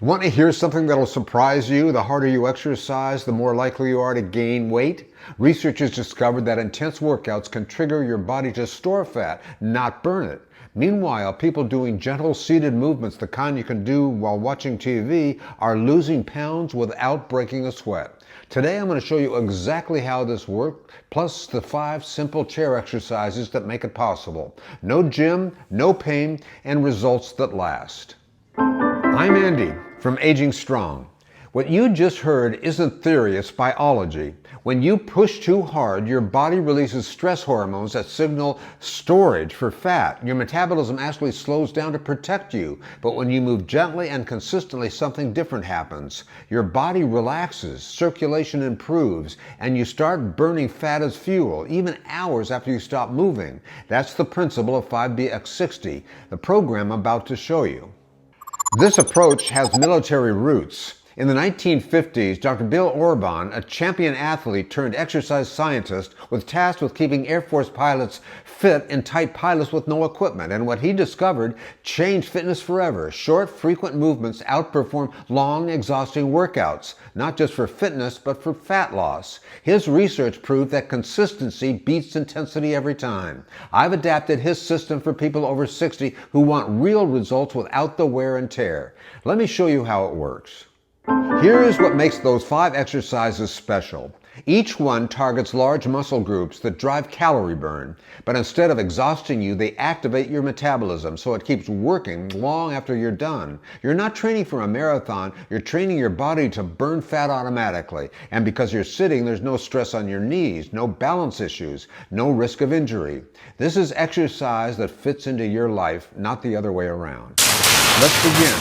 Want to hear something that'll surprise you? The harder you exercise, the more likely you are to gain weight. Researchers discovered that intense workouts can trigger your body to store fat, not burn it. Meanwhile, people doing gentle seated movements, the kind you can do while watching TV, are losing pounds without breaking a sweat. Today I'm going to show you exactly how this works, plus the 5 simple chair exercises that make it possible. No gym, no pain, and results that last. I'm Andy from Aging Strong. What you just heard isn't theory, it's biology. When you push too hard, your body releases stress hormones that signal storage for fat. Your metabolism actually slows down to protect you. But when you move gently and consistently, something different happens. Your body relaxes, circulation improves, and you start burning fat as fuel, even hours after you stop moving. That's the principle of 5BX60, the program I'm about to show you. This approach has military roots. In the 1950s, Dr. Bill Orban, a champion athlete turned exercise scientist, was tasked with keeping Air Force pilots fit in tight pilots with no equipment. And what he discovered changed fitness forever. Short, frequent movements outperform long, exhausting workouts, not just for fitness, but for fat loss. His research proved that consistency beats intensity every time. I've adapted his system for people over 60 who want real results without the wear and tear. Let me show you how it works. Here is what makes those 5 exercises special. Each one targets large muscle groups that drive calorie burn, but instead of exhausting you, they activate your metabolism so it keeps working long after you're done. You're not training for a marathon, you're training your body to burn fat automatically. And because you're sitting, there's no stress on your knees, no balance issues, no risk of injury. This is exercise that fits into your life, not the other way around. Let's begin.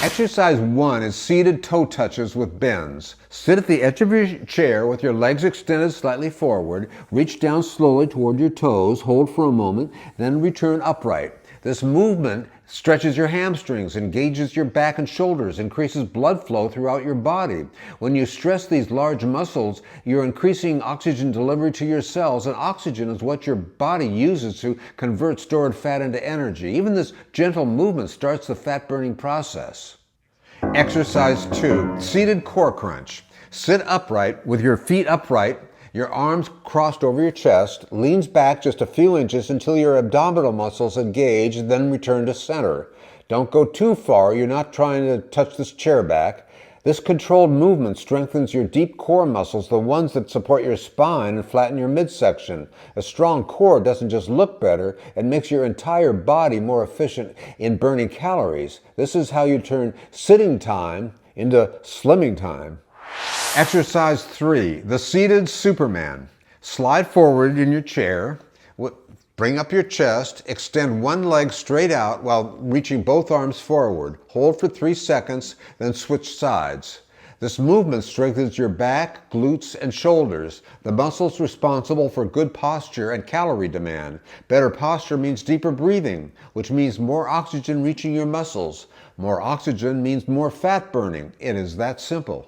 Exercise 1 is seated toe touches with bends. Sit at the edge of your chair with your legs extended slightly forward. Reach down slowly toward your toes, hold for a moment, then return upright. This movement stretches your hamstrings, engages your back and shoulders, increases blood flow throughout your body. When you stress these large muscles, you're increasing oxygen delivery to your cells, and oxygen is what your body uses to convert stored fat into energy. Even this gentle movement starts the fat-burning process. Exercise 2, seated core crunch. Sit upright with your feet upright, your arms crossed over your chest, leans back just a few inches until your abdominal muscles engage, then return to center. Don't go too far, you're not trying to touch this chair back. This controlled movement strengthens your deep core muscles, the ones that support your spine and flatten your midsection. A strong core doesn't just look better, it makes your entire body more efficient in burning calories. This is how you turn sitting time into slimming time. Exercise 3, the seated Superman. Slide forward in your chair, bring up your chest, extend one leg straight out while reaching both arms forward. Hold for 3 seconds, then switch sides. This movement strengthens your back, glutes, and shoulders, the muscles responsible for good posture and calorie demand. Better posture means deeper breathing, which means more oxygen reaching your muscles. More oxygen means more fat burning. It is that simple.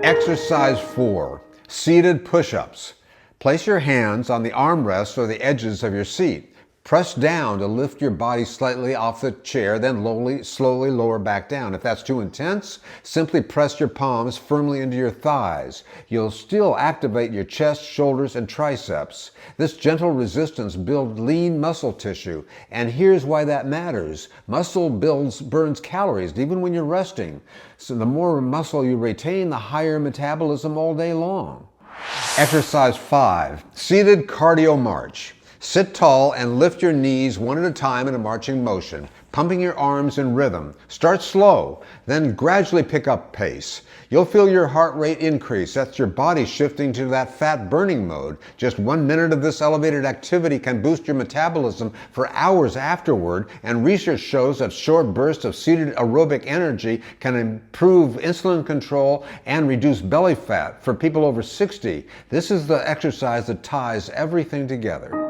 Exercise 4, seated push-ups. Place your hands on the armrests or the edges of your seat. Press down to lift your body slightly off the chair, then slowly lower back down. If that's too intense, simply press your palms firmly into your thighs. You'll still activate your chest, shoulders, and triceps. This gentle resistance builds lean muscle tissue, and here's why that matters. Muscle burns calories even when you're resting. So the more muscle you retain, the higher metabolism all day long. Exercise 5, seated cardio march. Sit tall and lift your knees one at a time in a marching motion, pumping your arms in rhythm. Start slow, then gradually pick up pace. You'll feel your heart rate increase. That's your body shifting to that fat burning mode. Just 1 minute of this elevated activity can boost your metabolism for hours afterward, and research shows that short bursts of seated aerobic energy can improve insulin control and reduce belly fat. For people over 60, this is the exercise that ties everything together.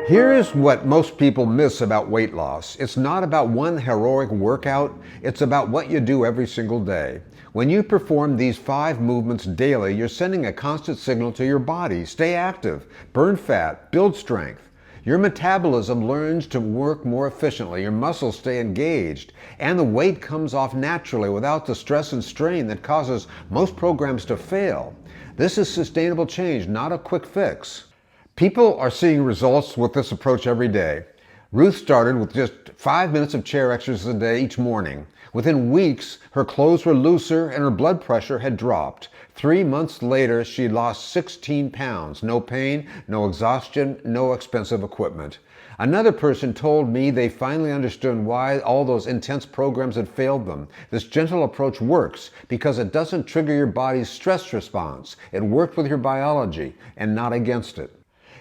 Here is what most people miss about weight loss. It's not about one heroic workout, it's about what you do every single day. When you perform these 5 movements daily, you're sending a constant signal to your body. Stay active, burn fat, build strength. Your metabolism learns to work more efficiently, your muscles stay engaged, and the weight comes off naturally without the stress and strain that causes most programs to fail. This is sustainable change, not a quick fix. People are seeing results with this approach every day. Ruth started with just 5 minutes of chair exercise a day each morning. Within weeks, her clothes were looser and her blood pressure had dropped. 3 months later, she lost 16 pounds. No pain, no exhaustion, no expensive equipment. Another person told me they finally understood why all those intense programs had failed them. This gentle approach works because it doesn't trigger your body's stress response. It worked with your biology and not against it.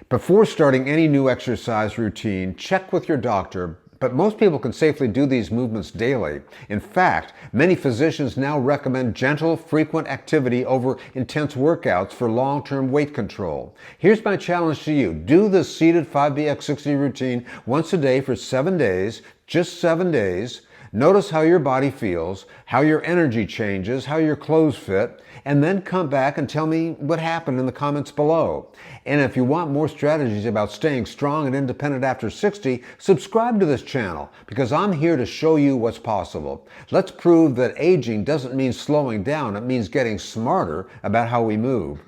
Before starting any new exercise routine, check with your doctor, but most people can safely do these movements daily. In fact, many physicians now recommend gentle, frequent activity over intense workouts for long-term weight control. Here's my challenge to you. Do the seated 5BX60 routine once a day for 7 days, just 7 days. Notice how your body feels, how your energy changes, how your clothes fit, and then come back and tell me what happened in the comments below. And if you want more strategies about staying strong and independent after 60, subscribe to this channel because I'm here to show you what's possible. Let's prove that aging doesn't mean slowing down, it means getting smarter about how we move.